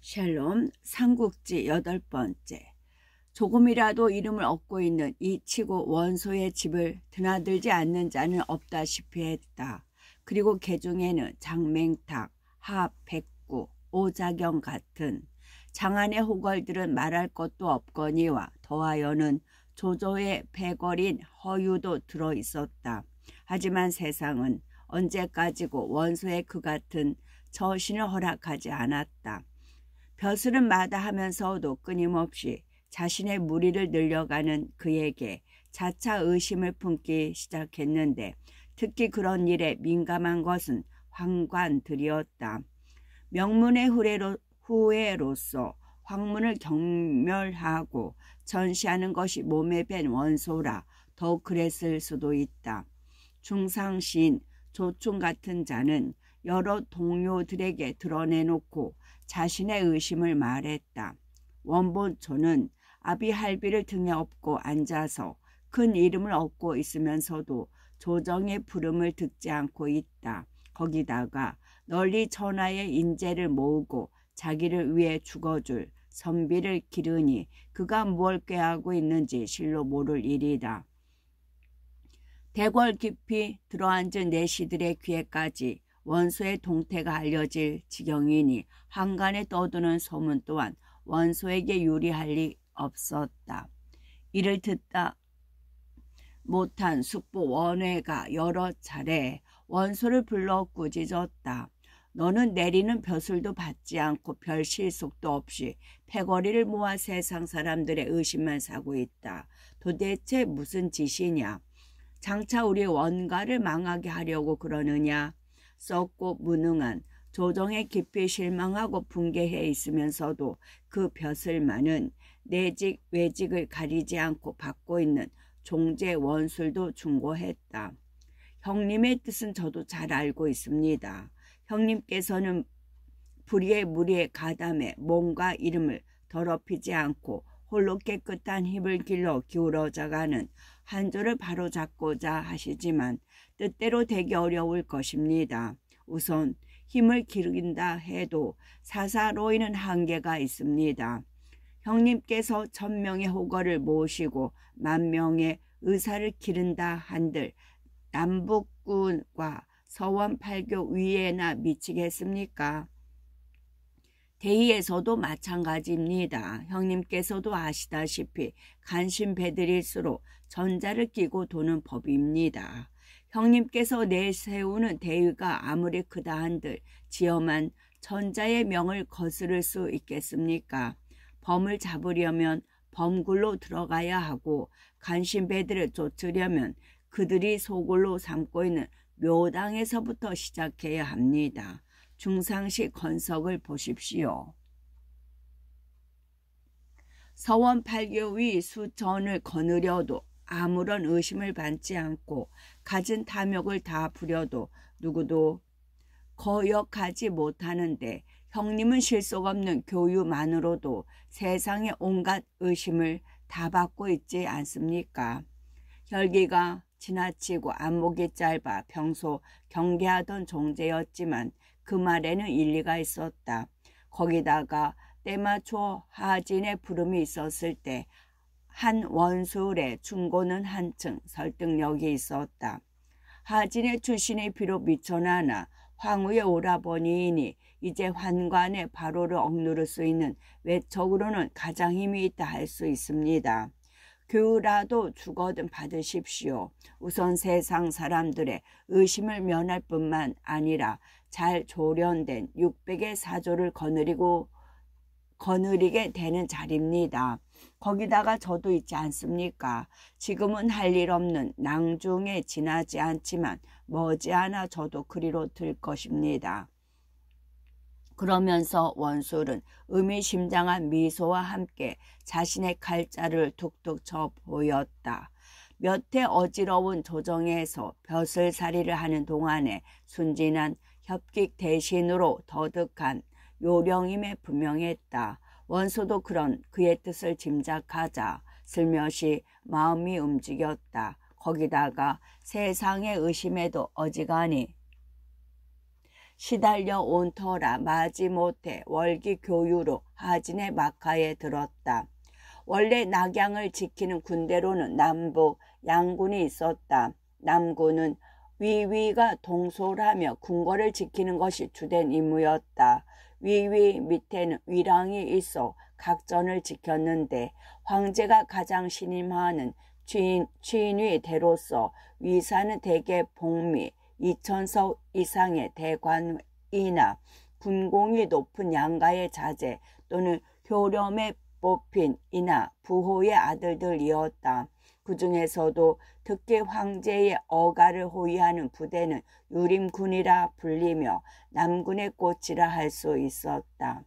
샬롬 삼국지 8번째. 조금이라도 이름을 얻고 있는 이 치고 원소의 집을 드나들지 않는 자는 없다시피 했다. 그리고 개 중에는 장맹탁, 하백구, 오자경 같은 장안의 호걸들은 말할 것도 없거니와 더하여는 조조의 패거린 허유도 들어있었다. 하지만 세상은 언제까지고 원소의 그 같은 처신을 허락하지 않았다. 벼슬은 마다하면서도 끊임없이 자신의 무리를 늘려가는 그에게 차차 의심을 품기 시작했는데 특히 그런 일에 민감한 것은 황관들이었다. 명문의 후예로서 황문을 경멸하고 전시하는 것이 몸에 밴 원소라 더욱 그랬을 수도 있다. 중상시인 조충 같은 자는 여러 동료들에게 드러내놓고 자신의 의심을 말했다. 원본초는 아비할비를 등에 업고 앉아서 큰 이름을 얻고 있으면서도 조정의 부름을 듣지 않고 있다. 거기다가 널리 천하의 인재를 모으고 자기를 위해 죽어줄 선비를 기르니 그가 무엇을 꾀하고 있는지 실로 모를 일이다. 대궐 깊이 들어앉은 내시들의 귀에까지 원소의 동태가 알려질 지경이니 한간에 떠도는 소문 또한 원소에게 유리할 리 없었다. 이를 듣다 못한 숙부 원회가 여러 차례 원소를 불러 꾸짖었다. 너는 내리는 벼슬도 받지 않고 별 실속도 없이 패거리를 모아 세상 사람들의 의심만 사고 있다. 도대체 무슨 짓이냐? 장차 우리 원가를 망하게 하려고 그러느냐? 썩고 무능한 조정에 깊이 실망하고 분개해 있으면서도 그 벼슬만은 내직 외직을 가리지 않고 받고 있는 종제 원술도 중고했다. 형님의 뜻은 저도 잘 알고 있습니다. 형님께서는 불의의 무리에 가담해 몸과 이름을 더럽히지 않고 홀로 깨끗한 힘을 길러 기울어져가는 한조를 바로잡고자 하시지만 뜻대로 되기 어려울 것입니다. 우선 힘을 기른다 해도 사사로이는 한계가 있습니다. 형님께서 1000명의 호거를 모으시고 10,000명의 의사를 기른다 한들 남북군과 서원 8교 위에나 미치겠습니까? 대의에서도 마찬가지입니다. 형님께서도 아시다시피 간신배들일수록 전자를 끼고 도는 법입니다. 형님께서 내세우는 대의가 아무리 크다 한들 지엄한 전자의 명을 거스를 수 있겠습니까? 범을 잡으려면 범굴로 들어가야 하고 간신배들을 쫓으려면 그들이 소굴로 삼고 있는 묘당에서부터 시작해야 합니다. 중상시 건석을 보십시오. 서원 8교 위 수천을 거느려도 아무런 의심을 받지 않고 가진 탐욕을 다 부려도 누구도 거역하지 못하는데 형님은 실속 없는 교유만으로도 세상의 온갖 의심을 다 받고 있지 않습니까? 혈기가 지나치고 안목이 짧아 평소 경계하던 종제였지만 그 말에는 일리가 있었다. 거기다가 때맞춰 하진의 부름이 있었을 때 한 원술의 충고는 한층 설득력이 있었다. 하진의 출신이 비록 미천하나 황후의 오라버니이니 이제 환관의 바로를 억누를 수 있는 외척으로는 가장 힘이 있다 할 수 있습니다. 교유라도 주거든 받으십시오. 우선 세상 사람들의 의심을 면할 뿐만 아니라 잘 조련된 600의 사조를 거느리게 되는 자리입니다. 거기다가 저도 있지 않습니까? 지금은 할 일 없는 낭중에 지나지 않지만 머지않아 저도 그리로 들 것입니다. 그러면서 원술은 의미심장한 미소와 함께 자신의 칼자를 툭툭 쳐 보였다. 몇 해 어지러운 조정에서 벼슬살이를 하는 동안에 순진한 협객 대신으로 더득한 요령임에 분명했다. 원소도 그런 그의 뜻을 짐작하자 슬며시 마음이 움직였다. 거기다가 세상의 의심에도 어지간히 시달려 온 터라 마지못해 월기 교유로 하진의 막하에 들었다. 원래 낙양을 지키는 군대로는 남북 양군이 있었다. 남군은 위위가 동솔하며 궁궐을 지키는 것이 주된 임무였다. 위위 밑에는 위랑이 있어 각전을 지켰는데 황제가 가장 신임하는 취인위대로서 위사는 대개 복미 2,000석 이상의 대관이나 군공이 높은 양가의 자제 또는 효렴에 뽑힌 이나 부호의 아들들이었다. 그 중에서도 특히 황제의 어가를 호위하는 부대는 유림군이라 불리며 남군의 꽃이라 할 수 있었다.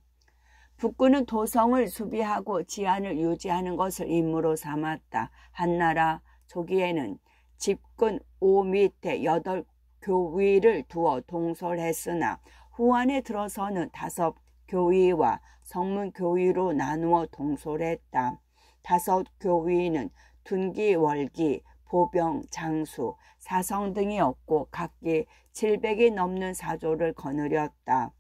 북군은 도성을 수비하고治안을 유지하는 것을 임무로 삼았다. 한나라 초기에는 집군 5 밑에 8교위를 두어 동솔했으나 후한에 들어서는 5교위와 성문교위로 나누어 동솔했다. 5교위는 둔기, 월기, 보병, 장수, 사성 등이었고 각기 700이 넘는 사조를 거느렸다.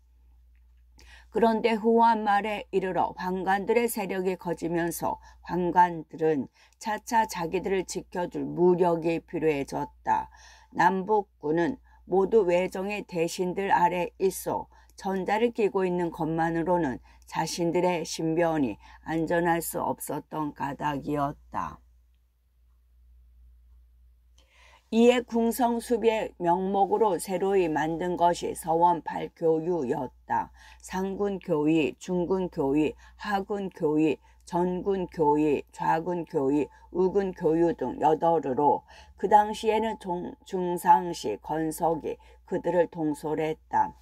그런데 후한 말에 이르러 환관들의 세력이 커지면서 환관들은 차차 자기들을 지켜줄 무력이 필요해졌다. 남북군은 모두 외정의 대신들 아래 있어 전자를 끼고 있는 것만으로는 자신들의 신변이 안전할 수 없었던 까닭이었다. 이에 궁성수비의 명목으로 새로이 만든 것이 서원 8교유였다. 상군교위, 중군교위, 하군교위, 전군교위, 좌군교위, 우군교위 등 8으로 그 당시에는 중상시 건석이 그들을 동솔했다.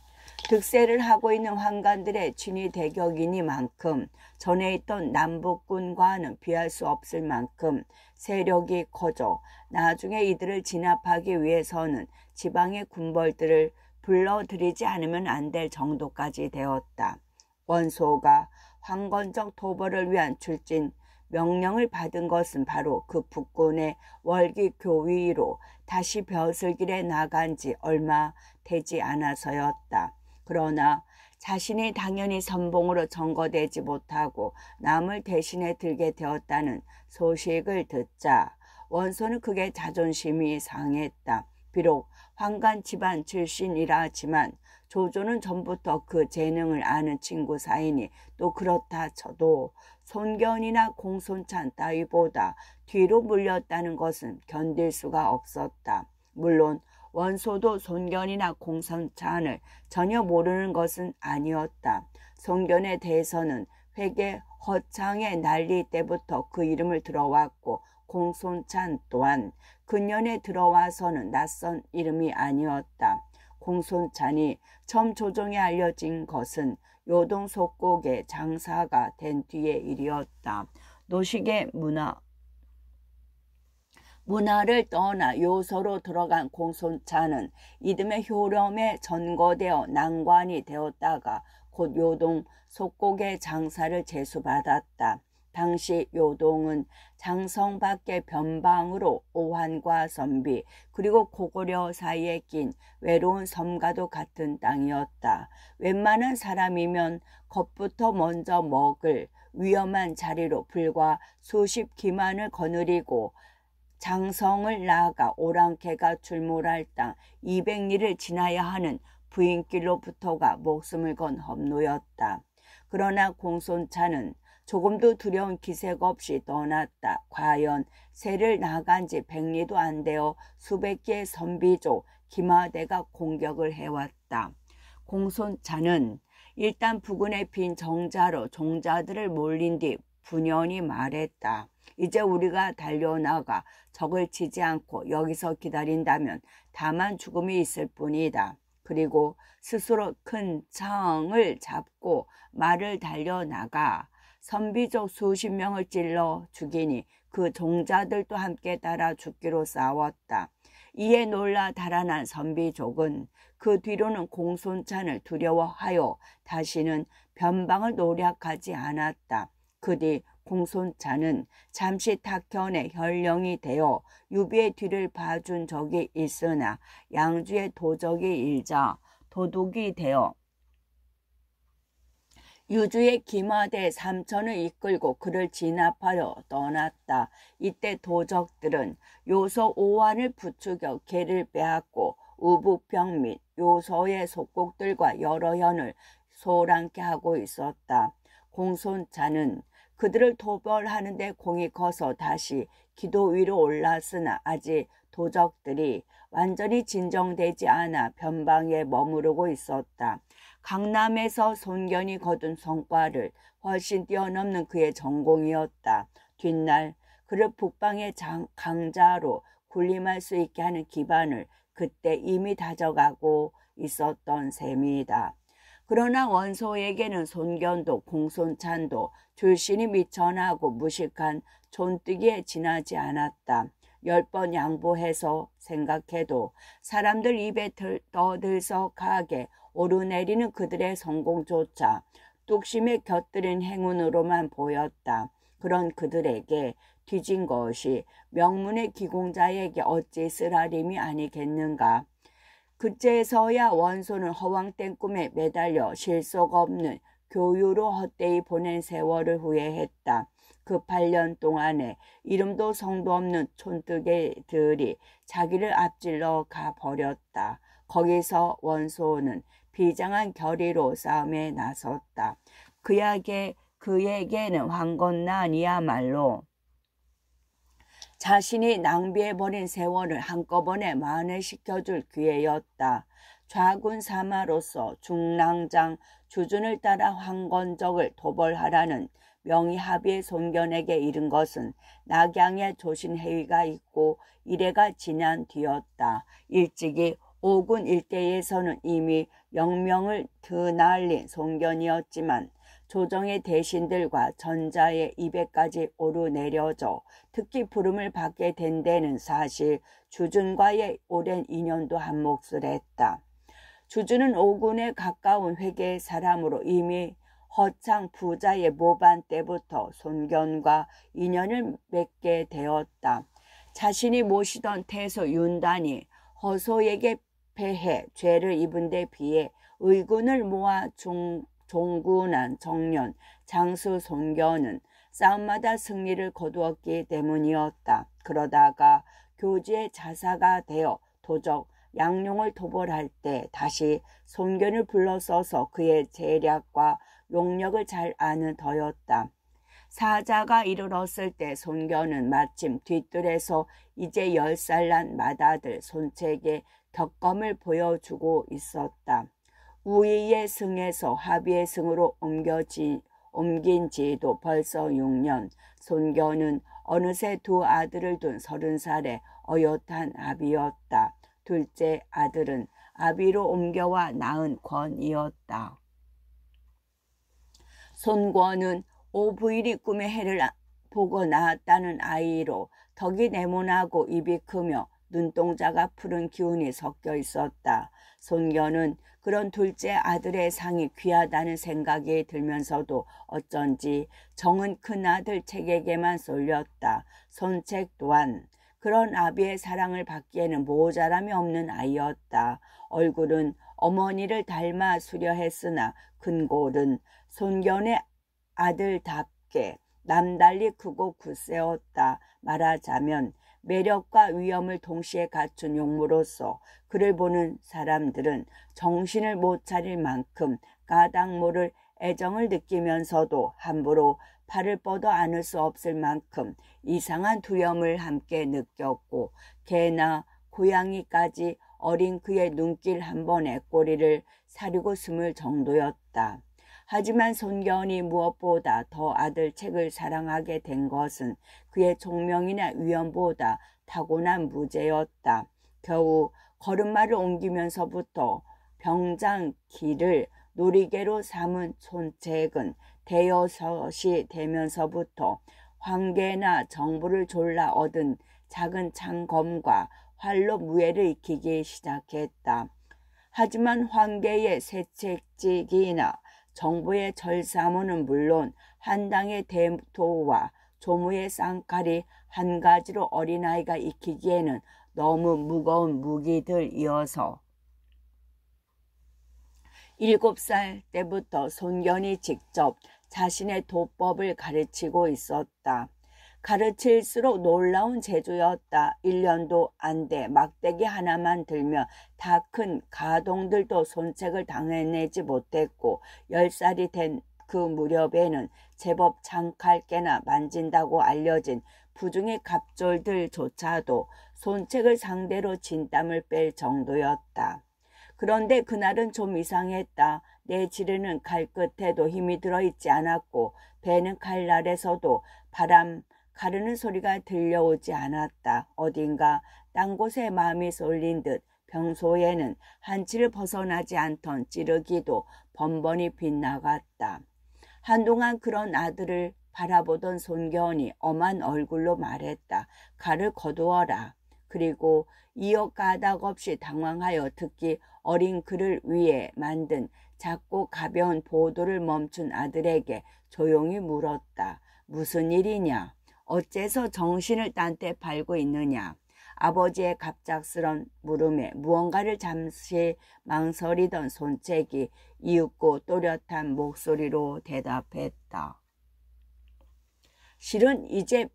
득세를 하고 있는 환관들의 친위 대격이니만큼 전에 있던 남북군과는 비할 수 없을 만큼 세력이 커져 나중에 이들을 진압하기 위해서는 지방의 군벌들을 불러들이지 않으면 안 될 정도까지 되었다. 원소가 황건적 토벌을 위한 출진 명령을 받은 것은 바로 그 북군의 월기 교위로 다시 벼슬길에 나간 지 얼마 되지 않아서였다. 그러나 자신이 당연히 선봉으로 전거되지 못하고 남을 대신해 들게 되었다는 소식을 듣자 원소는 크게 자존심이 상했다. 비록 황관 집안 출신이라 하지만 조조는 전부터 그 재능을 아는 친구 사이니 또 그렇다 쳐도 손견이나 공손찬 따위보다 뒤로 물렸다는 것은 견딜 수가 없었다. 물론 원소도 손견이나 공손찬을 전혀 모르는 것은 아니었다. 손견에 대해서는 회계 허창의 난리 때부터 그 이름을 들어왔고 공손찬 또한 근년에 들어와서는 낯선 이름이 아니었다. 공손찬이 처음 조정에 알려진 것은 요동 속곡의 장사가 된 뒤의 일이었다. 노식의 문화를 떠나 요소로 들어간 공손찬은 이듬해 효렴에 전거되어 난관이 되었다가 곧 요동 속곡의 장사를 제수받았다. 당시 요동은 장성 밖의 변방으로 오한과 선비 그리고 고구려 사이에 낀 외로운 섬과도 같은 땅이었다. 웬만한 사람이면 겁부터 먼저 먹을 위험한 자리로 불과 수십 기만을 거느리고 장성을 나아가 오랑캐가 출몰할 땅 200리를 지나야 하는 부인길로부터가 목숨을 건 험로였다. 그러나 공손찬은 조금도 두려운 기색 없이 떠났다. 과연 새를 나간 지 100리도 안 되어 수백 개의 선비조 기마대가 공격을 해왔다. 공손찬은 일단 부근의 빈 정자로 종자들을 몰린 뒤 분연히 말했다. 이제 우리가 달려나가 적을 치지 않고 여기서 기다린다면 다만 죽음이 있을 뿐이다. 그리고 스스로 큰 창을 잡고 말을 달려나가 선비족 수십 명을 찔러 죽이니 그 종자들도 함께 따라 죽기로 싸웠다. 이에 놀라 달아난 선비족은 그 뒤로는 공손찬을 두려워하여 다시는 변방을 노력하지 않았다. 그 뒤 공손찬은 잠시 탁현의 현령이 되어 유비의 뒤를 봐준 적이 있으나 양주의 도적이 일자 도둑이 되어 유주의 김화대 삼천을 이끌고 그를 진압하여 떠났다. 이때 도적들은 요소 오환을 부추겨 개를 빼앗고 우북평 및 요소의 속국들과 여러 현을 소란케 하고 있었다. 공손차는 그들을 도벌하는 데 공이 커서 다시 기도 위로 올랐으나 아직 도적들이 완전히 진정되지 않아 변방에 머무르고 있었다. 강남에서 손견이 거둔 성과를 훨씬 뛰어넘는 그의 전공이었다. 뒷날 그를 북방의 강자로 군림할 수 있게 하는 기반을 그때 이미 다져가고 있었던 셈이다. 그러나 원소에게는 손견도 공손찬도 출신이 미천하고 무식한 촌뜨기에 지나지 않았다. 10번 양보해서 생각해도 사람들 입에 떠들썩하게 오르내리는 그들의 성공조차 뚝심에 곁들인 행운으로만 보였다. 그런 그들에게 뒤진 것이 명문의 기공자에게 어찌 쓰라림이 아니겠는가. 그제서야 원소는 허황된 꿈에 매달려 실속 없는 교유로 헛되이 보낸 세월을 후회했다. 그 8년 동안에 이름도 성도 없는 촌뜨개들이 자기를 앞질러 가버렸다. 거기서 원소는 비장한 결의로 싸움에 나섰다. 그에게는 황건난이야말로 자신이 낭비해버린 세월을 한꺼번에 만회시켜줄 기회였다. 좌군 사마로서 중랑장 주준을 따라 황건적을 도벌하라는 명의합의의 손견에게 이른 것은 낙양에 조신회의가 있고 이래가 지난 뒤였다. 일찍이 오군 일대에서는 이미 영명을 드날린 손견이었지만 조정의 대신들과 전자의 입에까지 오르내려져 특히 부름을 받게 된 데는 사실 주준과의 오랜 인연도 한몫을 했다. 주준은 오군에 가까운 회계의 사람으로 이미 허창 부자의 모반 때부터 손견과 인연을 맺게 되었다. 자신이 모시던 태소 윤단이 허소에게 패해 죄를 입은 데 비해 의군을 모아 종군한 정년 장수 손견은 싸움마다 승리를 거두었기 때문이었다. 그러다가 교지의 자사가 되어 도적 양룡을 도벌할 때 다시 손견을 불러써서 그의 재략과 용력을 잘 아는 터였다. 사자가 이르렀을 때 손견은 마침 뒷뜰에서 이제 10살 난 맏아들 손책의 격검을 보여주고 있었다. 우의의 승에서 합의의 승으로 옮긴 지도 벌써 6년. 손견은 어느새 두 아들을 둔 30살의 어엿한 아비였다. 둘째 아들은 아비로 옮겨와 낳은 권이었다. 손권은 오부일이 꿈의 해를 보고 낳았다는 아이로 덕이 네모나고 입이 크며 눈동자가 푸른 기운이 섞여 있었다. 손견은 그런 둘째 아들의 상이 귀하다는 생각이 들면서도 어쩐지 정은 큰아들 책에게만 쏠렸다. 손책 또한 그런 아비의 사랑을 받기에는 모자람이 없는 아이였다. 얼굴은 어머니를 닮아 수려했으나 근골은 손견의 아들답게 남달리 크고 굳세었다. 말하자면 매력과 위엄을 동시에 갖춘 용모로서 그를 보는 사람들은 정신을 못 차릴 만큼 까닭 모를 애정을 느끼면서도 함부로 팔을 뻗어 안을 수 없을 만큼 이상한 두려움을 함께 느꼈고 개나 고양이까지 어린 그의 눈길 한 번에 꼬리를 사리고 숨을 정도였다. 하지만 손견이 무엇보다 더 아들 책을 사랑하게 된 것은 그의 총명이나 위엄보다 타고난 무죄였다. 겨우 걸음마를 옮기면서부터 병장 길을 놀이개로 삼은 손책은 대여섯이 되면서부터 황계나 정부를 졸라 얻은 작은 창검과 활로 무예를 익히기 시작했다. 하지만 황계의 새책지기나 정부의 절사모는 물론 한당의 대토와 조무의 쌍칼이 한 가지로 어린아이가 익히기에는 너무 무거운 무기들이어서 7살 때부터 손견이 직접 자신의 도법을 가르치고 있었다. 가르칠수록 놀라운 재주였다. 1년도 안 돼 막대기 하나만 들며 다 큰 가동들도 손책을 당해내지 못했고 10살이 된 그 무렵에는 제법 장칼 깨나 만진다고 알려진 부중의 갑졸들조차도 손책을 상대로 진땀을 뺄 정도였다. 그런데 그날은 좀 이상했다. 내 지르는 칼 끝에도 힘이 들어있지 않았고 베는 칼날에서도 바람 가르는 소리가 들려오지 않았다. 어딘가 딴 곳에 마음이 쏠린 듯 평소에는 한치를 벗어나지 않던 찌르기도 번번이 빗나갔다. 한동안 그런 아들을 바라보던 손견이 엄한 얼굴로 말했다. 칼을 거두어라. 그리고 이어 까닭없이 당황하여 특히 어린 그를 위해 만든 작고 가벼운 보도를 멈춘 아들에게 조용히 물었다. 무슨 일이냐? 어째서 정신을 딴 데 팔고 있느냐? 아버지의 갑작스런 물음에 무언가를 잠시 망설이던 손책이 이윽고 또렷한 목소리로 대답했다. 실은 이제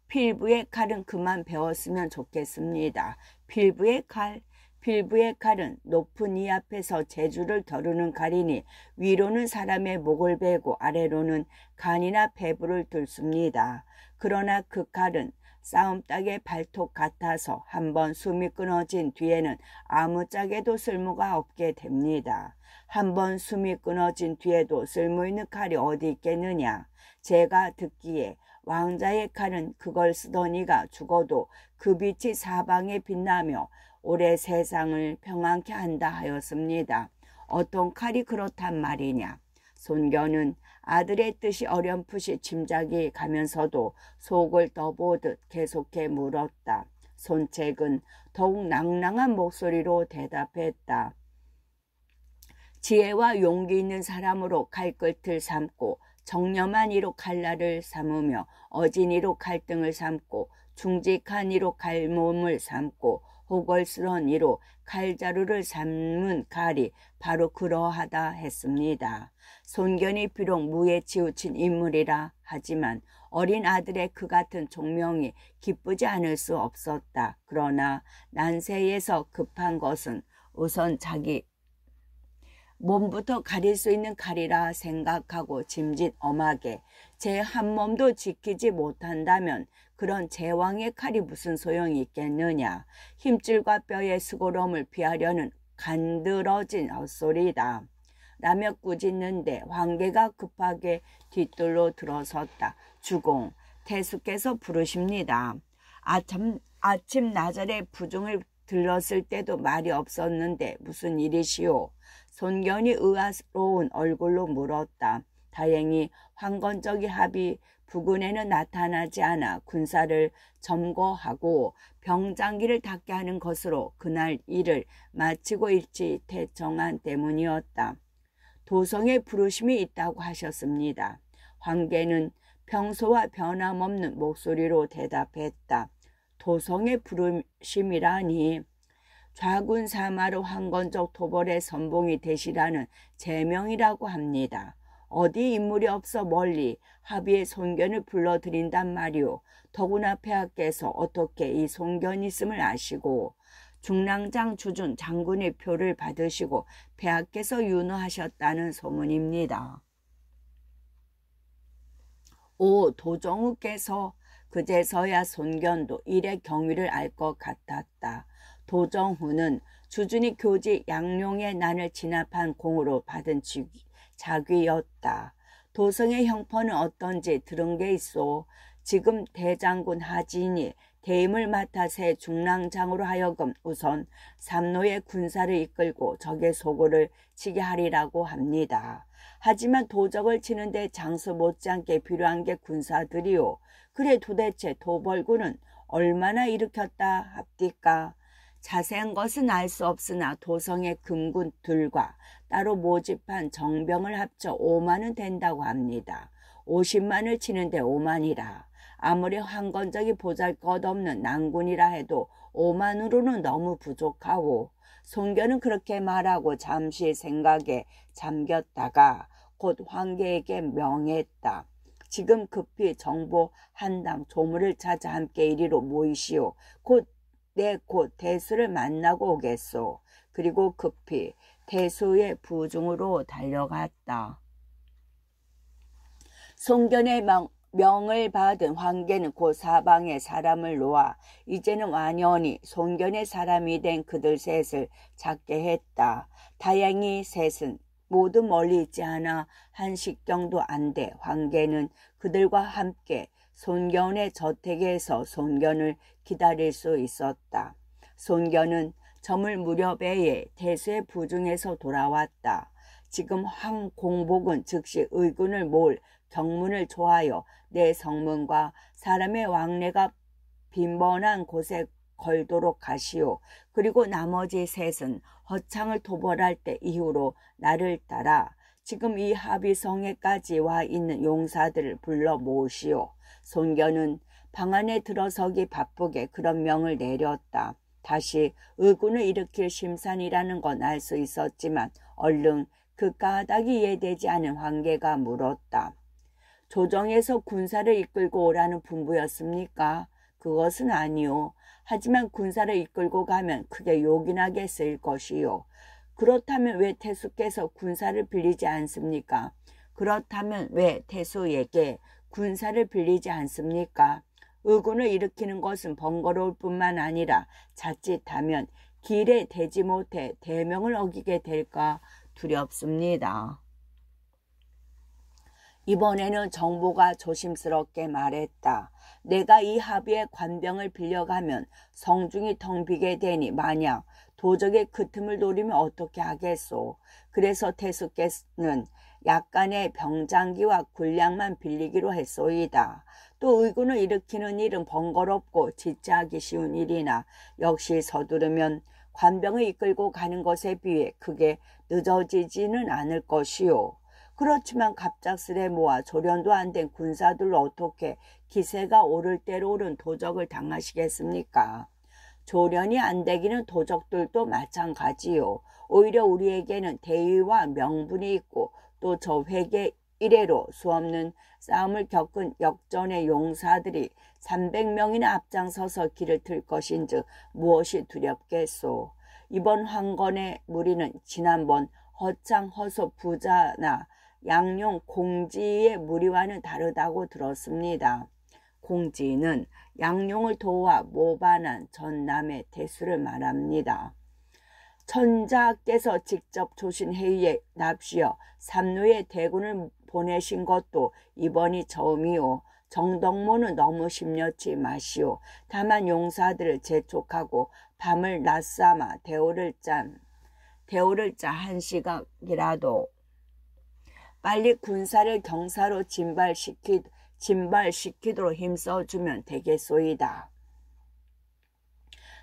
필부의 칼은 그만 배웠으면 좋겠습니다. 필부의 칼? 필부의 칼은 높은 이 앞에서 재주를 겨루는 칼이니 위로는 사람의 목을 베고 아래로는 간이나 배부를 뚫습니다. 그러나 그 칼은 싸움닭의 발톱 같아서 한번 숨이 끊어진 뒤에는 아무짝에도 쓸모가 없게 됩니다. 한번 숨이 끊어진 뒤에도 쓸모있는 칼이 어디 있겠느냐. 제가 듣기에 왕자의 칼은 그걸 쓰던 이가 죽어도 그 빛이 사방에 빛나며 오래 세상을 평안케 한다 하였습니다. 어떤 칼이 그렇단 말이냐. 손견은 아들의 뜻이 어렴풋이 짐작이 가면서도 속을 떠보듯 계속해 물었다. 손책은 더욱 낭낭한 목소리로 대답했다. 지혜와 용기 있는 사람으로 칼끝을 삼고 정념한 이로 칼날을 삼으며 어진이로 칼등을 삼고 중직한 이로 칼몸을 삼고 호걸스러운 이로 칼자루를 삼는 칼이 바로 그러하다 했습니다. 손견이 비록 무에 치우친 인물이라 하지만 어린 아들의 그 같은 종명이 기쁘지 않을 수 없었다. 그러나 난세에서 급한 것은 우선 자기 몸부터 가릴 수 있는 칼이라 생각하고 짐짓 엄하게 제 한 몸도 지키지 못한다면 그런 제왕의 칼이 무슨 소용이 있겠느냐. 힘줄과 뼈의 수고로움을 피하려는 간드러진 헛소리다. 라며 꾸짖는데 황계가 급하게 뒷뜰로 들어섰다. 주공, 태수께서 부르십니다. 아침 나절에 부중을 들렀을 때도 말이 없었는데 무슨 일이시오? 손견이 의아스러운 얼굴로 물었다. 다행히 황건적이 합이 부근에는 나타나지 않아 군사를 점거하고 병장기를 닦게 하는 것으로 그날 일을 마치고 일찍 퇴청한 때문이었다. 도성에 부르심이 있다고 하셨습니다. 황계는 평소와 변함없는 목소리로 대답했다. 도성의 부르심이라니. 좌군 사마르 황건적 토벌의 선봉이 되시라는 제명이라고 합니다. 어디 인물이 없어 멀리 합의의 손견을 불러들인단 말이오. 더구나 폐하께서 어떻게 이 손견이 있음을 아시고 중랑장 주준 장군의 표를 받으시고 폐하께서 윤호하셨다는 소문입니다. 오, 도정우께서. 그제서야 손견도 일의 경위를 알 것 같았다. 도정후는 주준이 교지 양룡의 난을 진압한 공으로 받은 자귀였다. 도성의 형편은 어떤지 들은 게 있어. 지금 대장군 하진이 대임을 맡아 새 중랑장으로 하여금 우선 삼로의 군사를 이끌고 적의 소고를 치게 하리라고 합니다. 하지만 도적을 치는데 장수 못지않게 필요한 게 군사들이요. 그래 도대체 도벌군은 얼마나 일으켰다 합디까? 자세한 것은 알 수 없으나 도성의 금군들과 따로 모집한 정병을 합쳐 5만은 된다고 합니다. 50만을 치는데 5만이라. 아무리 황건적이 보잘것없는 난군이라 해도 5만으로는 너무 부족하고 손견은 그렇게 말하고 잠시 생각에 잠겼다가 곧 황제에게 명했다. 지금 급히 정보 한당 조무를 찾아 함께 이리로 모이시오. 곧 대수를 만나고 오겠소. 그리고 급히 대수의 부중으로 달려갔다. 손견의 명을 받은 황제는 곧 사방에 사람을 놓아 이제는 완연히 손견의 사람이 된 그들 셋을 찾게 했다. 다행히 셋은 모두 멀리 있지 않아 한식경도 안 돼 황제는 그들과 함께 손견의 저택에서 손견을 기다릴 수 있었다. 손견은 저물 무렵에 대수의 부중에서 돌아왔다. 지금 황공복은 즉시 의군을 모을 경문을 조하여 내 성문과 사람의 왕래가 빈번한 곳에 걸도록 하시오. 그리고 나머지 셋은 허창을 도벌할 때 이후로 나를 따라 지금 이 합의성에까지 와 있는 용사들을 불러 모으시오. 손견은 방 안에 들어서기 바쁘게 그런 명을 내렸다. 다시 의군을 일으킬 심산이라는 건 알 수 있었지만 얼른 그 까닭이 이해되지 않은 황제가 물었다. 조정에서 군사를 이끌고 오라는 분부였습니까? 그것은 아니오. 하지만 군사를 이끌고 가면 크게 요긴하게 쓰일 것이요. 그렇다면 왜 태수께서 군사를 빌리지 않습니까? 그렇다면 왜 태수에게 군사를 빌리지 않습니까? 의군을 일으키는 것은 번거로울 뿐만 아니라 자칫하면 길에 대지 못해 대명을 어기게 될까 두렵습니다. 이번에는 정보가 조심스럽게 말했다. 내가 이 합의의 관병을 빌려가면 성중이 텅 비게 되니 만약 도적의 그 틈을 노리면 어떻게 하겠소. 그래서 태수께서는 약간의 병장기와 군량만 빌리기로 했소이다. 또 의군을 일으키는 일은 번거롭고 지체하기 쉬운 일이나 역시 서두르면 관병을 이끌고 가는 것에 비해 크게 늦어지지는 않을 것이요. 그렇지만 갑작스레 모아 조련도 안 된 군사들로 어떻게 기세가 오를 대로 오른 도적을 당하시겠습니까? 조련이 안 되기는 도적들도 마찬가지요. 오히려 우리에게는 대의와 명분이 있고 또 저 회계 이래로 수없는 싸움을 겪은 역전의 용사들이 300명이나 앞장서서 길을 틀 것인즉 무엇이 두렵겠소. 이번 황건의 무리는 지난번 허창, 허소, 부자나 양용, 공지의 무리와는 다르다고 들었습니다. 공지는 양용을 도와 모반한 전남의 대수를 말합니다. 천자께서 직접 조신 회의에 납시어 삼루의 대군을 보내신 것도 이번이 처음이오. 정덕모는 너무 심려치 마시오. 다만 용사들을 재촉하고 밤을 낮삼아 대오를 짜 1시간이라도 빨리 군사를 경사로 진발시키도록 힘써주면 되겠소이다.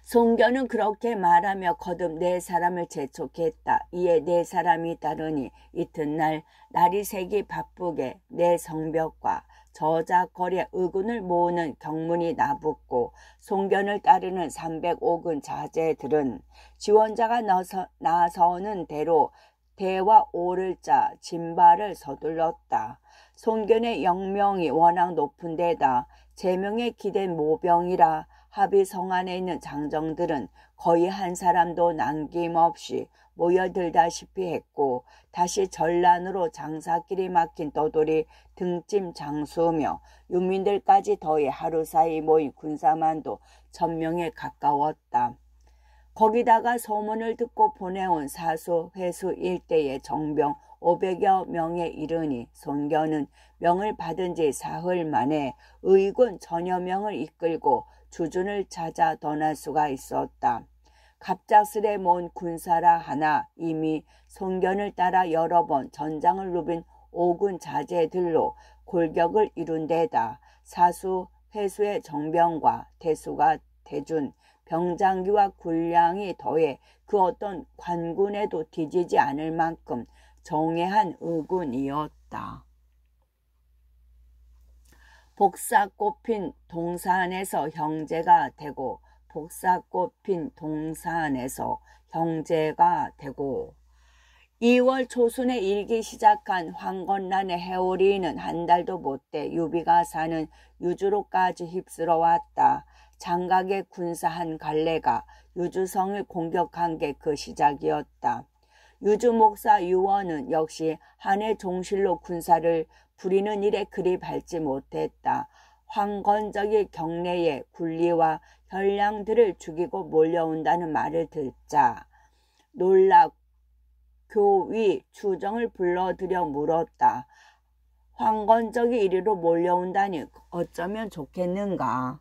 손견은 그렇게 말하며 거듭 4사람을 재촉했다. 이에 4사람이 따르니 이튿날 날이 새기 바쁘게 내 성벽과 저작거리에 의군을 모으는 경문이 나붙고 손견을 따르는 305군 자제들은 지원자가 나서는 대로 대와 오를 짜 진발을 서둘렀다. 손견의 영명이 워낙 높은 데다 제명에 기댄 모병이라 합의성 안에 있는 장정들은 거의 한 사람도 남김없이 모여들다시피 했고 다시 전란으로 장사길이 막힌 떠돌이 등짐 장수며 유민들까지 더해 하루 사이 모인 군사만도 1000명에 가까웠다. 거기다가 소문을 듣고 보내온 사수, 회수 일대의 정병 500여 명에 이르니 손견은 명을 받은 지 사흘 만에 의군 전여 명을 이끌고 주준을 찾아 떠날 수가 있었다. 갑작스레 모은 군사라 하나 이미 손견을 따라 여러 번 전장을 누빈 5군 자제들로 골격을 이룬 데다 사수, 회수의 정병과 태수가 대준, 병장기와 군량이 더해 그 어떤 관군에도 뒤지지 않을 만큼 정예한 의군이었다. 복사 꼽힌 동산에서 형제가 되고 복사꽃 핀 동산에서 형제가 되고 2월 초순에 일기 시작한 황건란의 해오리는 한 달도 못돼 유비가 사는 유주로까지 휩쓸어 왔다. 장각의 군사 한 갈래가 유주성을 공격한 게 그 시작이었다. 유주 목사 유원은 역시 한해 종실로 군사를 부리는 일에 그리 밟지 못했다. 황건적이 경내에 군리와 현량들을 죽이고 몰려온다는 말을 듣자 놀라 교위 추정을 불러들여 물었다. 황건적이 이리로 몰려온다니 어쩌면 좋겠는가.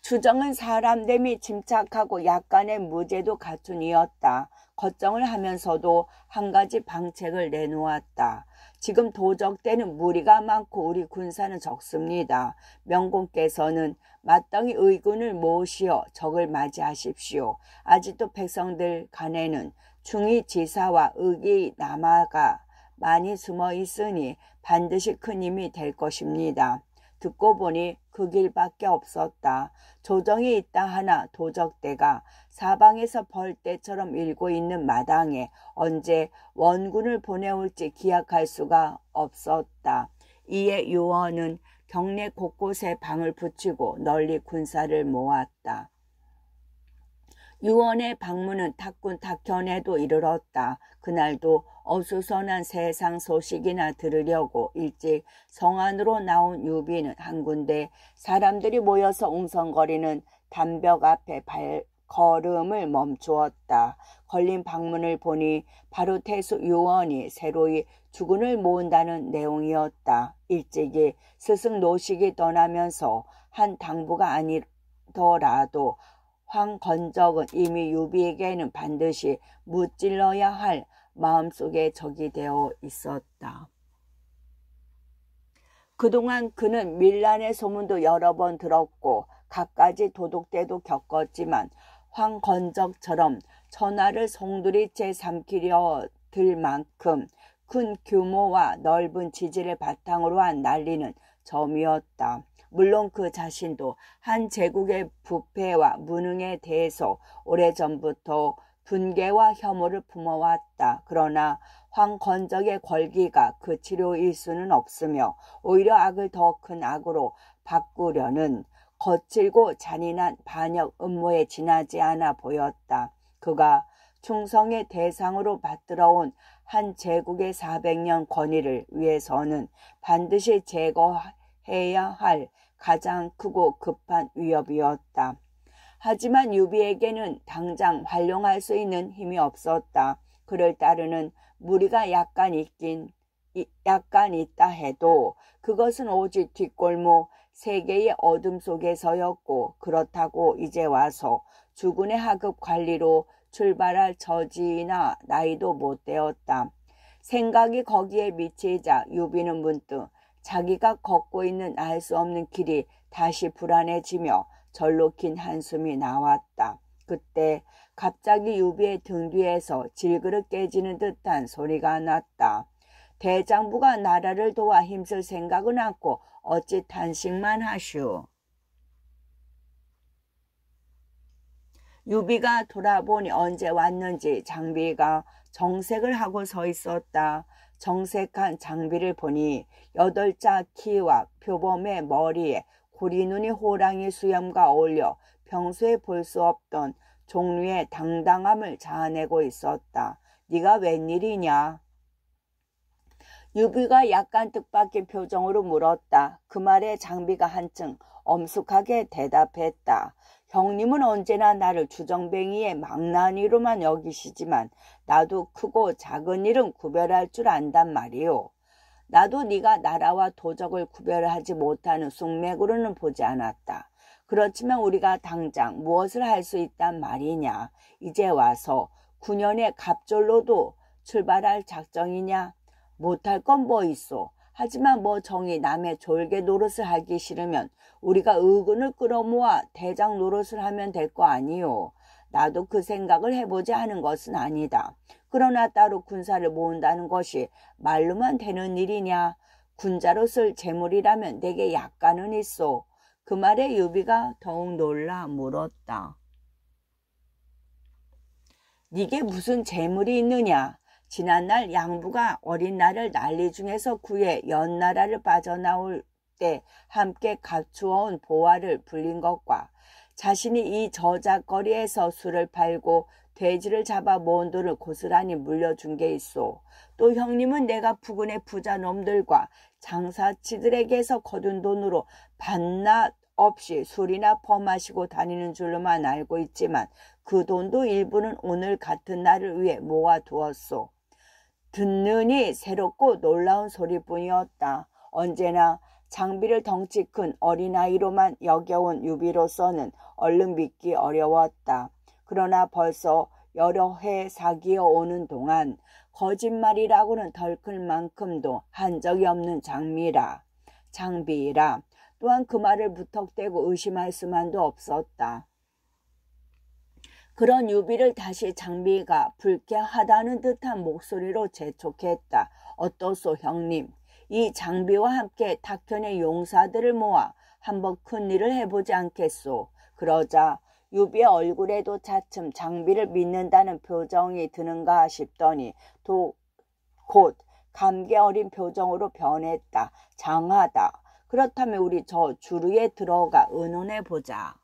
추정은 사람됨이 침착하고 약간의 무죄도 갖춘 이었다. 걱정을 하면서도 한 가지 방책을 내놓았다. 지금 도적대는 무리가 많고 우리 군사는 적습니다. 명공께서는 마땅히 의군을 모으시어 적을 맞이하십시오. 아직도 백성들 간에는 중의지사와 의기 남아가 많이 숨어 있으니 반드시 큰 힘이 될 것입니다. 듣고 보니 그 길밖에 없었다. 조정이 있다 하나 도적대가 사방에서 벌떼처럼 일고 있는 마당에 언제 원군을 보내올지 기약할 수가 없었다. 이에 유원은 경내 곳곳에 방을 붙이고 널리 군사를 모았다. 유원의 방문은 탁군 탁현에도 이르렀다. 그날도 어수선한 세상 소식이나 들으려고 일찍 성 안으로 나온 유비는 한 군데 사람들이 모여서 웅성거리는 담벽 앞에 발걸음을 멈추었다. 걸린 방문을 보니 바로 태수 유원이 새로이 주군을 모은다는 내용이었다. 일찍이 스승 노식이 떠나면서 한 당부가 아니더라도 황건적은 이미 유비에게는 반드시 무찔러야 할 마음속에 적이 되어 있었다. 그동안 그는 밀란의 소문도 여러 번 들었고 갖가지 도둑대도 겪었지만 황건적처럼 천하를 송두리째 삼키려 들 만큼 큰 규모와 넓은 지지를 바탕으로 한 난리는 처음이었다. 물론 그 자신도 한 제국의 부패와 무능에 대해서 오래전부터 분개와 혐오를 품어왔다. 그러나 황건적의 권기가 그 치료일 수는 없으며 오히려 악을 더 큰 악으로 바꾸려는 거칠고 잔인한 반역 음모에 지나지 않아 보였다. 그가 충성의 대상으로 받들어온 한 제국의 400년 권위를 위해서는 반드시 제거해야 할 가장 크고 급한 위협이었다. 하지만 유비에게는 당장 활용할 수 있는 힘이 없었다. 그를 따르는 무리가 약간 있다 해도 그것은 오직 뒷골목 세계의 어둠 속에서였고 그렇다고 이제 와서 주군의 하급 관리로 출발할 처지나 나이도 못 되었다. 생각이 거기에 미치자 유비는 문득 자기가 걷고 있는 알 수 없는 길이 다시 불안해지며 절로 긴 한숨이 나왔다. 그때 갑자기 유비의 등 뒤에서 질그릇 깨지는 듯한 소리가 났다. 대장부가 나라를 도와 힘쓸 생각은 않고 어찌 탄식만 하시오. 유비가 돌아보니 언제 왔는지 장비가 정색을 하고 서 있었다. 정색한 장비를 보니 8자 키와 표범의 머리에 구리눈이 호랑이 수염과 어울려 평소에 볼 수 없던 종류의 당당함을 자아내고 있었다. 네가 웬일이냐? 유비가 약간 뜻밖의 표정으로 물었다. 그 말에 장비가 한층 엄숙하게 대답했다. 형님은 언제나 나를 주정뱅이의 망나니로만 여기시지만 나도 크고 작은 일은 구별할 줄 안단 말이오. 나도 네가 나라와 도적을 구별하지 못하는 쑥맥으로는 보지 않았다. 그렇지만 우리가 당장 무엇을 할 수 있단 말이냐. 이제 와서 9년의 갑절로도 출발할 작정이냐. 못할 건 뭐 있어. 하지만 뭐 정이 남의 졸개 노릇을 하기 싫으면 우리가 의군을 끌어모아 대장 노릇을 하면 될 거 아니요. 나도 그 생각을 해보지 않은 것은 아니다. 그러나 따로 군사를 모은다는 것이 말로만 되는 일이냐. 군자로 쓸 재물이라면 내게 약간은 있어. 그 말에 유비가 더욱 놀라 물었다. 네게 무슨 재물이 있느냐? 지난날 양부가 어린 날을 난리 중에서 구해 연나라를 빠져나올 때 함께 갖추어온 보화를 불린 것과 자신이 이 저작거리에서 술을 팔고 돼지를 잡아 모은 돈을 고스란히 물려준 게 있소. 또 형님은 내가 부근의 부자 놈들과 장사치들에게서 거둔 돈으로 반낮 없이 술이나 퍼마시고 다니는 줄로만 알고 있지만 그 돈도 일부는 오늘 같은 날을 위해 모아두었소. 듣느니 새롭고 놀라운 소리뿐이었다. 언제나 장비를 덩치 큰 어린아이로만 여겨온 유비로서는 얼른 믿기 어려웠다. 그러나 벌써 여러 해 사귀어 오는 동안 거짓말이라고는 덜클 만큼도 한 적이 없는 장비라. 또한 그 말을 무턱대고 의심할 수만도 없었다. 그런 유비를 다시 장비가 불쾌하다는 듯한 목소리로 재촉했다. 어떠소 형님? 이 장비와 함께 탁현의 용사들을 모아 한번 큰일을 해보지 않겠소? 그러자 유비의 얼굴에도 차츰 장비를 믿는다는 표정이 드는가 싶더니 곧 감개 어린 표정으로 변했다. 장하다. 그렇다면 우리 저 주루에 들어가 의논해보자.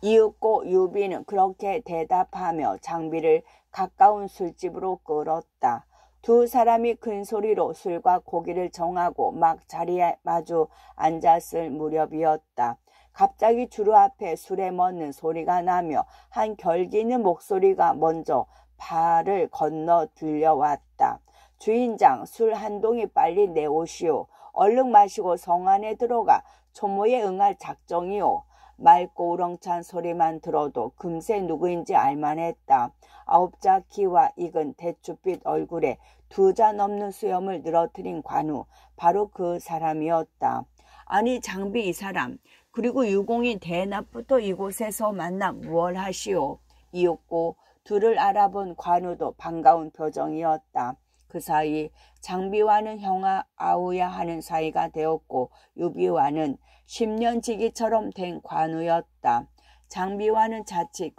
이윽고 유비는 그렇게 대답하며 장비를 가까운 술집으로 끌었다. 두 사람이 큰 소리로 술과 고기를 정하고 막 자리에 마주 앉았을 무렵이었다. 갑자기 주루 앞에 술에 먹는 소리가 나며 한 결기 있는 목소리가 먼저 발을 건너 들려왔다. 주인장, 술 한 동이 빨리 내오시오. 얼른 마시고 성 안에 들어가 초모에 응할 작정이오. 맑고 우렁찬 소리만 들어도 금세 누구인지 알만했다. 아홉자 키와 익은 대추빛 얼굴에 두 잔 넘는 수염을 늘어뜨린 관우, 바로 그 사람이었다. 아니 장비 이 사람, 그리고 유공이 대낮부터 이곳에서 만나 무얼 하시오? 이윽고 둘을 알아본 관우도 반가운 표정이었다. 그 사이 장비와는 형아 아우야 하는 사이가 되었고 유비와는 10년 지기처럼 된 관우였다. 장비와는 자칫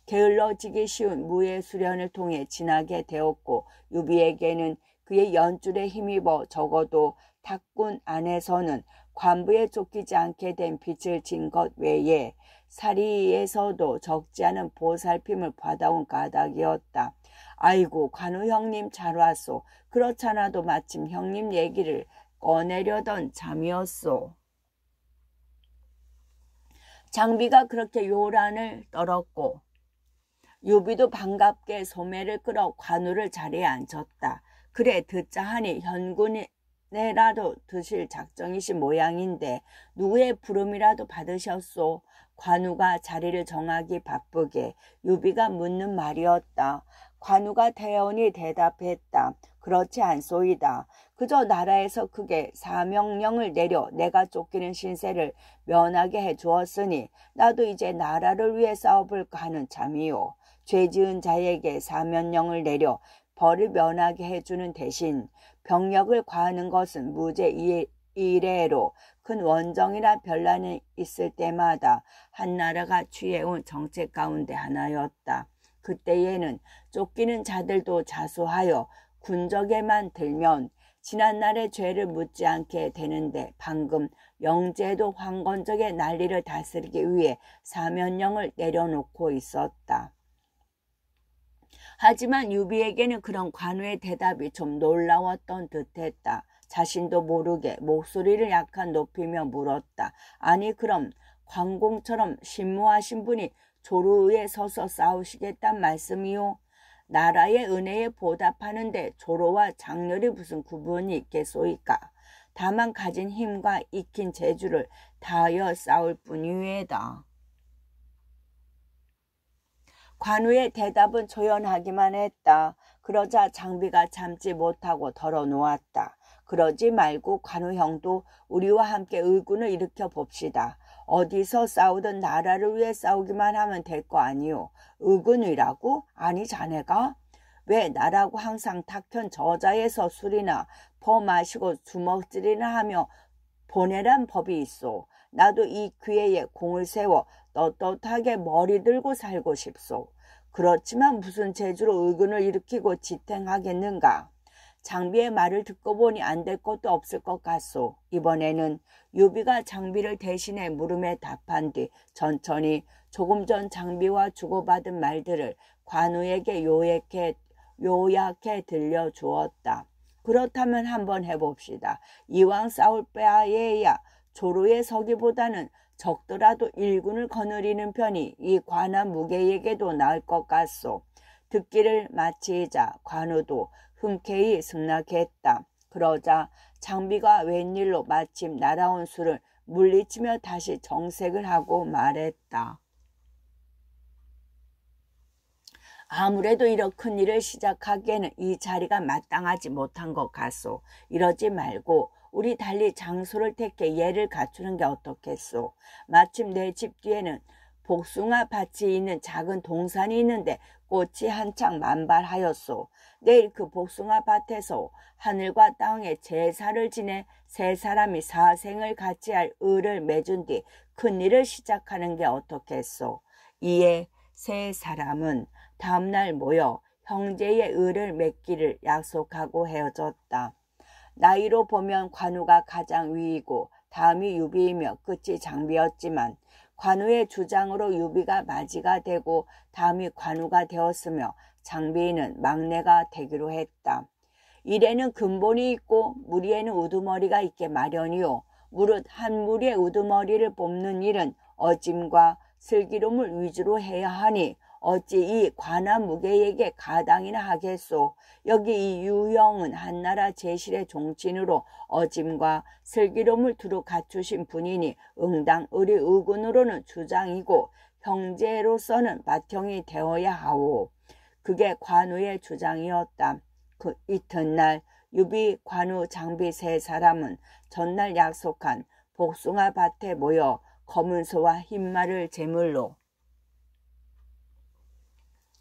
게을러지기 쉬운 무예 수련을 통해 지나게 되었고 유비에게는 그의 연줄에 힘입어 적어도 탁군 안에서는 관부에 쫓기지 않게 된 빚을 진 것 외에 사리에서도 적지 않은 보살핌을 받아온 까닭이었다. 아이고 관우 형님 잘 왔소. 그렇잖아도 마침 형님 얘기를 꺼내려던 잠이었소. 장비가 그렇게 요란을 떨었고 유비도 반갑게 소매를 끌어 관우를 자리에 앉혔다. 그래 듣자 하니 현군이라도 드실 작정이신 모양인데 누구의 부름이라도 받으셨소? 관우가 자리를 정하기 바쁘게 유비가 묻는 말이었다. 관우가 대언이 대답했다. 그렇지 않소이다. 그저 나라에서 크게 사명령을 내려 내가 쫓기는 신세를 면하게 해주었으니 나도 이제 나라를 위해 싸워볼까 하는 참이요. 죄지은 자에게 사면령을 내려 벌을 면하게 해주는 대신 병력을 과하는 것은 무죄 이래로 큰 원정이나 변란이 있을 때마다 한 나라가 취해온 정책 가운데 하나였다. 그때에는 쫓기는 자들도 자수하여 군적에만 들면 지난날의 죄를 묻지 않게 되는데 방금 영제도 황건적의 난리를 다스리기 위해 사면령을 내려놓고 있었다. 하지만 유비에게는 그런 관우의 대답이 좀 놀라웠던 듯했다. 자신도 모르게 목소리를 약간 높이며 물었다. 아니 그럼 관공처럼 신무하신 분이 조로에 서서 싸우시겠단 말씀이요? 나라의 은혜에 보답하는데 조로와 장렬이 무슨 구분이 있겠소이까? 다만 가진 힘과 익힌 재주를 다하여 싸울 뿐이외다. 관우의 대답은 조연하기만 했다. 그러자 장비가 참지 못하고 덜어놓았다. 그러지 말고 관우 형도 우리와 함께 의군을 일으켜 봅시다. 어디서 싸우든 나라를 위해 싸우기만 하면 될 거 아니오. 의군이라고? 아니 자네가? 왜 나라고 항상 탁현 저자에서 술이나 퍼 마시고 주먹질이나 하며 보내란 법이 있소. 나도 이 기회에 공을 세워 떳떳하게 머리 들고 살고 싶소. 그렇지만 무슨 재주로 의군을 일으키고 지탱하겠는가. 장비의 말을 듣고 보니 안 될 것도 없을 것 같소. 이번에는 유비가 장비를 대신해 물음에 답한 뒤 천천히 조금 전 장비와 주고받은 말들을 관우에게 요약해 들려주었다. 그렇다면 한번 해봅시다. 이왕 싸울 바에야 조로에 서기보다는 적더라도 일군을 거느리는 편이 이 관아 무게에게도 나을 것 같소. 듣기를 마치자 관우도 흔쾌히 승낙했다. 그러자 장비가 웬일로 마침 날아온 수를 물리치며 다시 정색을 하고 말했다. 아무래도 이런 큰 일을 시작하기에는 이 자리가 마땅하지 못한 것 같소. 이러지 말고 우리 달리 장소를 택해 예를 갖추는 게 어떻겠소. 마침 내 집 뒤에는 복숭아 밭이 있는 작은 동산이 있는데 꽃이 한창 만발하였소. 내일 그 복숭아 밭에서 하늘과 땅에 제사를 지내 세 사람이 사생을 같이 할 을을 맺은 뒤 큰 일을 시작하는 게 어떻겠소. 이에 세 사람은 다음날 모여 형제의 을을 맺기를 약속하고 헤어졌다. 나이로 보면 관우가 가장 위이고 다음이 유비이며 끝이 장비였지만 관우의 주장으로 유비가 맞이가 되고 다음이 관우가 되었으며 장비는 막내가 되기로 했다. 일에는 근본이 있고 무리에는 우두머리가 있게 마련이요. 무릇 한 무리의 우두머리를 뽑는 일은 어짐과 슬기로움을 위주로 해야 하니 어찌 이 관아 무게에게 가당이나 하겠소. 여기 이 유형은 한나라 제실의 종친으로 어짐과 슬기로움을 두루 갖추신 분이니 응당 의리 의군으로는 주장이고 형제로서는 맏형이 되어야 하오. 그게 관우의 주장이었다. 그 이튿날 유비, 관우, 장비 세 사람은 전날 약속한 복숭아 밭에 모여 검은 소와 흰 말을 제물로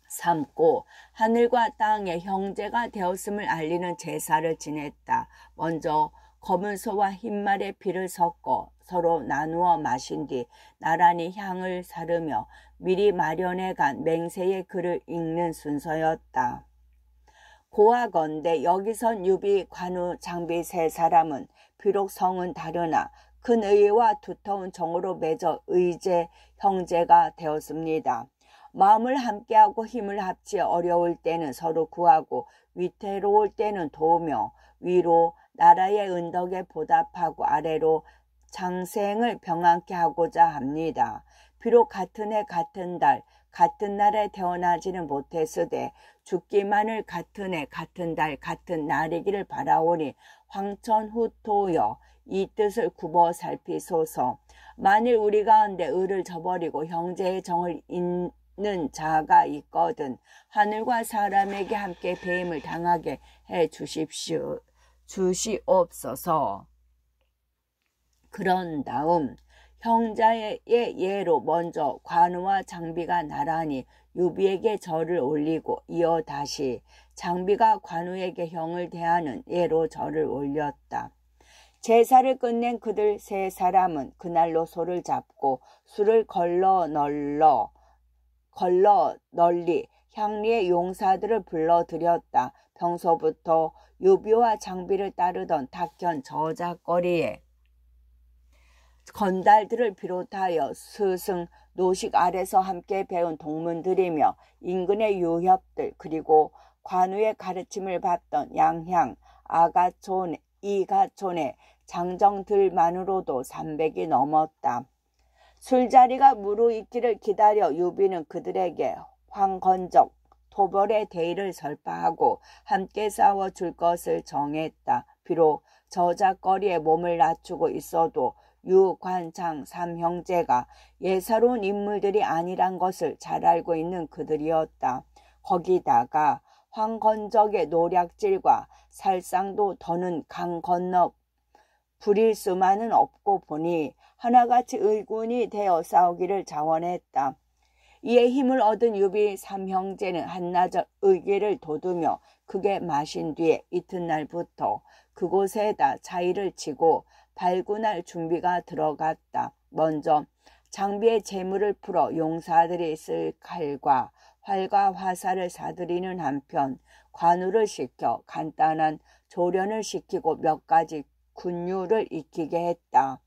삼고 하늘과 땅의 형제가 되었음을 알리는 제사를 지냈다. 먼저 검은 소와 흰 말의 피를 섞어 서로 나누어 마신 뒤 나란히 향을 사르며 미리 마련해간 맹세의 글을 읽는 순서였다. 고하건대 여기선 유비, 관우, 장비 세 사람은 비록 성은 다르나 큰 의와 두터운 정으로 맺어 의제 형제가 되었습니다. 마음을 함께하고 힘을 합치어 어려울 때는 서로 구하고 위태로울 때는 도우며 위로 나라의 은덕에 보답하고 아래로 장생을 평안케 하고자 합니다. 비록 같은 해 같은 달 같은 날에 태어나지는 못했으되 죽기만을 같은 해 같은 달 같은 날이기를 바라오니 황천후토여 이 뜻을 굽어 살피소서. 만일 우리 가운데 의를 저버리고 형제의 정을 는 자가 있거든 하늘과 사람에게 함께 배임을 당하게 해 주시옵소서. 그런 다음 형제의 예로 먼저 관우와 장비가 나란히 유비에게 절을 올리고 이어 다시 장비가 관우에게 형을 대하는 예로 절을 올렸다. 제사를 끝낸 그들 세 사람은 그날로 소를 잡고 술을 걸러 널리 향리의 용사들을 불러들였다. 평소부터 유비와 장비를 따르던 탁현 저작거리에 건달들을 비롯하여 스승, 노식 아래서 함께 배운 동문들이며 인근의 유협들 그리고 관우의 가르침을 받던 양향, 아가촌, 이가촌의 장정들만으로도 300이 넘었다. 술자리가 무르익기를 기다려 유비는 그들에게 황건적, 토벌의 대의를 설파하고 함께 싸워줄 것을 정했다. 비록 저작거리에 몸을 낮추고 있어도 유, 관, 장, 삼형제가 예사로운 인물들이 아니란 것을 잘 알고 있는 그들이었다. 거기다가 황건적의 노략질과 살상도 더는 강 건너 부릴 수만은 없고 보니 하나같이 의군이 되어 싸우기를 자원했다. 이에 힘을 얻은 유비 삼형제는 한나절 의기를 돋우며 크게 마신 뒤에 이튿날부터 그곳에다 자의를 치고 발군할 준비가 들어갔다. 먼저 장비의 재물을 풀어 용사들이 쓸 칼과 활과 화살을 사들이는 한편 관우를 시켜 간단한 조련을 시키고 몇 가지 군유를 익히게 했다.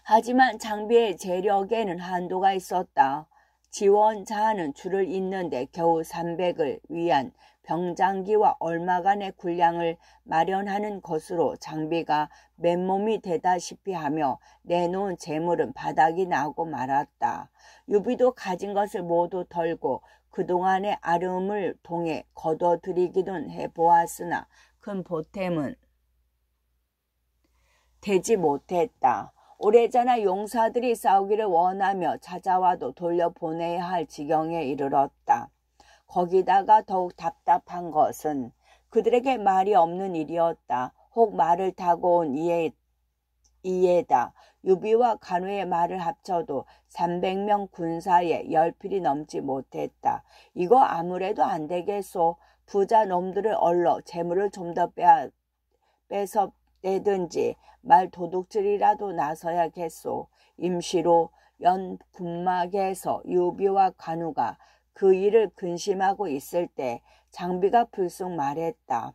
하지만 장비의 재력에는 한도가 있었다. 지원자는 줄을 잇는데 겨우 300을 위한 병장기와 얼마간의 군량을 마련하는 것으로 장비가 맨몸이 되다시피 하며 내놓은 재물은 바닥이 나고 말았다. 유비도 가진 것을 모두 털고 그동안의 아름을 통해 거둬들이기는 해보았으나 큰 보탬은 되지 못했다. 오래전에 용사들이 싸우기를 원하며 찾아와도 돌려보내야 할 지경에 이르렀다. 거기다가 더욱 답답한 것은 그들에게 말이 없는 일이었다. 혹 말을 타고 온 이에다 유비와 관우의 말을 합쳐도 300명 군사에 10필이 넘지 못했다. 이거 아무래도 안 되겠소. 부자 놈들을 얼러 재물을 좀 더 빼서 내든지 말 도둑질이라도 나서야겠소. 임시로 연 군막에서 유비와 관우가 그 일을 근심하고 있을 때 장비가 불쑥 말했다.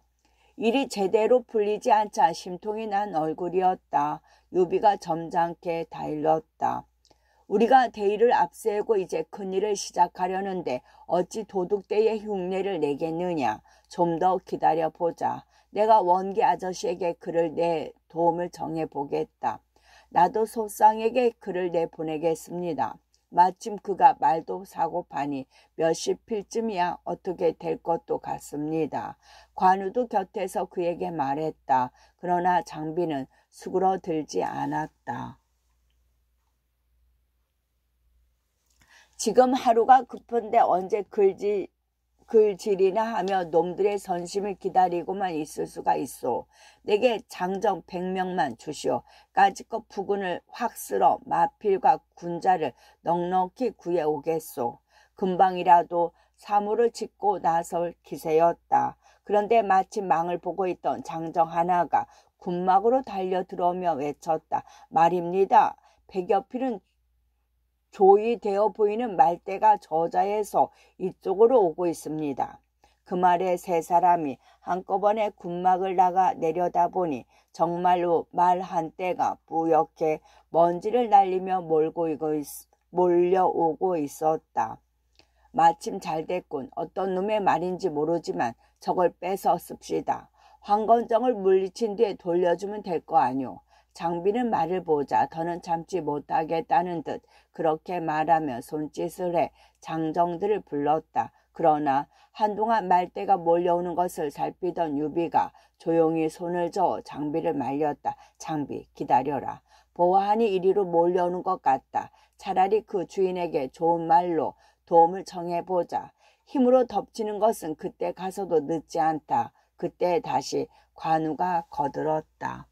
일이 제대로 풀리지 않자 심통이 난 얼굴이었다. 유비가 점잖게 다일렀다. 우리가 대의를 앞세우고 이제 큰일을 시작하려는데 어찌 도둑대의 흉내를 내겠느냐. 좀 더 기다려보자. 내가 원기 아저씨에게 글을 내 도움을 정해보겠다. 나도 소상에게 글을 내보내겠습니다. 마침 그가 말도 사고파니 몇십 필쯤이야 어떻게 될 것도 같습니다. 관우도 곁에서 그에게 말했다. 그러나 장비는 수그러들지 않았다. 지금 하루가 급한데 언제 글질이나 하며 놈들의 선심을 기다리고만 있을 수가 있소. 내게 장정 100명만 주시오. 까짓것 부군을 확 쓸어 마필과 군자를 넉넉히 구해오겠소. 금방이라도 사무를 짓고 나설 기세였다. 그런데 마침 망을 보고 있던 장정 하나가 군막으로 달려들어오며 외쳤다. 말입니다. 100여 필은 조이 되어 보이는 말대가 저자에서 이쪽으로 오고 있습니다. 그 말에 세 사람이 한꺼번에 군막을 나가 내려다보니 정말로 말 한 대가 뿌옇게 먼지를 날리며 몰려오고 있었다. 마침 잘 됐군. 어떤 놈의 말인지 모르지만 저걸 뺏어 씁시다. 황건정을 물리친 뒤에 돌려주면 될 거 아뇨. 장비는 말을 보자 더는 참지 못하겠다는 듯 그렇게 말하며 손짓을 해 장정들을 불렀다. 그러나 한동안 말대가 몰려오는 것을 살피던 유비가 조용히 손을 저어 장비를 말렸다. 장비 기다려라. 보아하니 이리로 몰려오는 것 같다. 차라리 그 주인에게 좋은 말로 도움을 청해보자. 힘으로 덮치는 것은 그때 가서도 늦지 않다. 그때 다시 관우가 거들었다.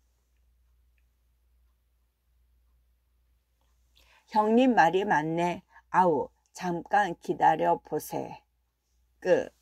형님 말이 맞네. 아우 잠깐 기다려 보세. 끝.